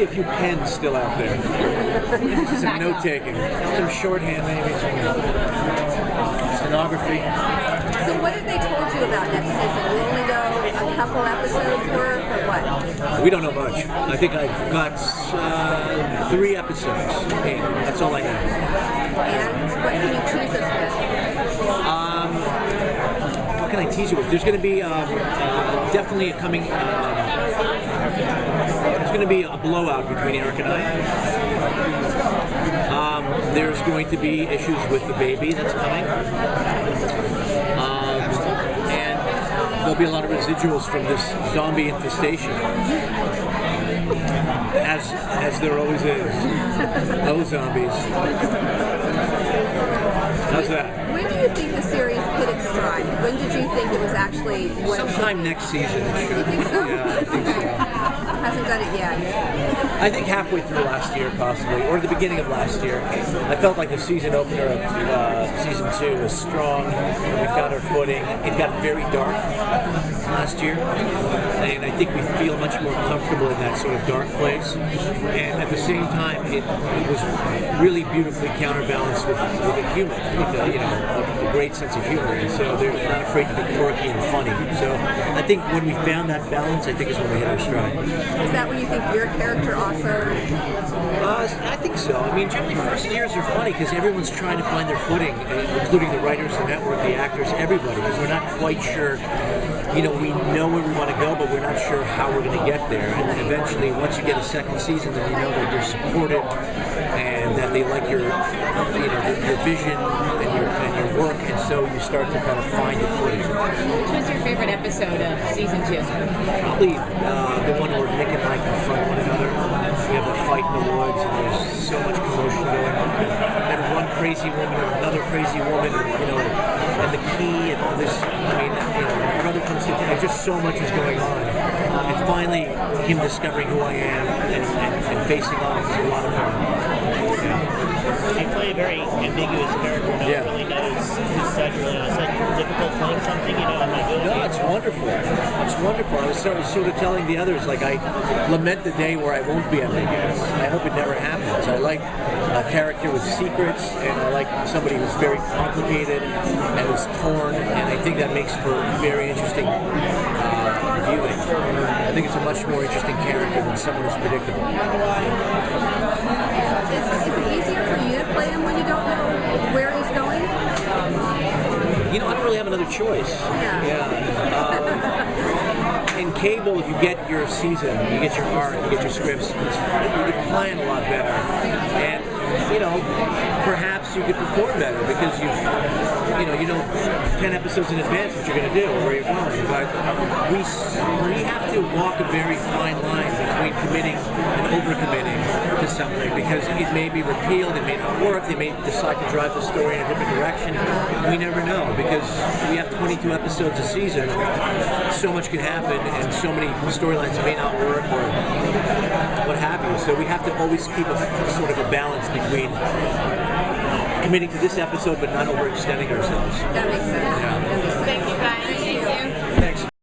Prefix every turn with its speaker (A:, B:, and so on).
A: see a few pens still out there. Some note-taking, some shorthand maybe, some stenography.
B: So what have they told you about next season? Will only go a couple episodes worth, or what?
A: We don't know much. I think I've got 3 episodes. That's all I know.
B: And what can you tease us with?
A: What can I tease you with? There's going to be definitely a coming. There's going to be a blowout between Eric and I. There's going to be issues with the baby that's coming. And there'll be a lot of residuals from this zombie infestation. As there always is. No zombies. How's that?
B: When do you think the series hit its stride? When did you think it was actually what
A: Sometime next season it should.
B: You think so?
A: Yeah, I think so.
B: Hasn't done it yet.
A: I think halfway through last year, possibly, or the beginning of last year. I felt like the season opener of season 2 was strong. We found our footing. It got very dark last year, and I think we feel much more comfortable in that sort of dark place. And at the same time, it was really beautifully counterbalanced with the humor, with a great sense of humor. And so they're not afraid to be quirky and funny. So I think when we found that balance, I think is when we hit our stride.
B: Is that when you think your character also?
A: I think so. I mean, generally first years are funny because everyone's trying to find their footing, including the writers, the network, the actors, everybody, because we're not quite sure. We know where we want to go, but we're not sure how we're going to get there. And eventually, once you get a second season, then you know that you're supported and that they like your vision and your work, and so you start to kind of find your footing.
C: Which was your favorite episode of season 2?
A: Probably the one where Nick and I confront one another. We have a fight in the woods, and there's so much commotion going on. And one crazy woman and another crazy woman, and the key and all this. I mean, my brother comes to. There's just so much is going on, and finally, him discovering who I am and facing off is a lot of fun.
D: You play a very ambiguous character. No one really knows who's such really. Is that difficult playing something?
A: No, it's wonderful. It's wonderful. I was sort of telling the others, like, I lament the day where I won't be ambiguous. I hope it never happens. I like a character with secrets, and I like somebody who's very complicated and who's torn, and I think that makes for very interesting viewing. I think it's a much more interesting character than someone who's predictable.
B: Is it easier for you to play him when you don't know where he's going?
A: I don't really have another choice. Yeah. In cable, if you get your season, you get your arc, you get your scripts, you can plan a lot better. And, perhaps you could perform better because you know 10 episodes in advance what you're going to do or where you're going. But we have to walk a very fine line between committing and overcommitting to something because it may be repealed, it may not work, they may decide to drive the story in a different direction. We never know because we have 22 episodes a season. So much can happen and so many storylines may not work or what have you. So we have to always keep a sort of a balance between committing to this episode but not overextending ourselves.
B: That makes sense.
A: Yeah.
C: Thank you, guys.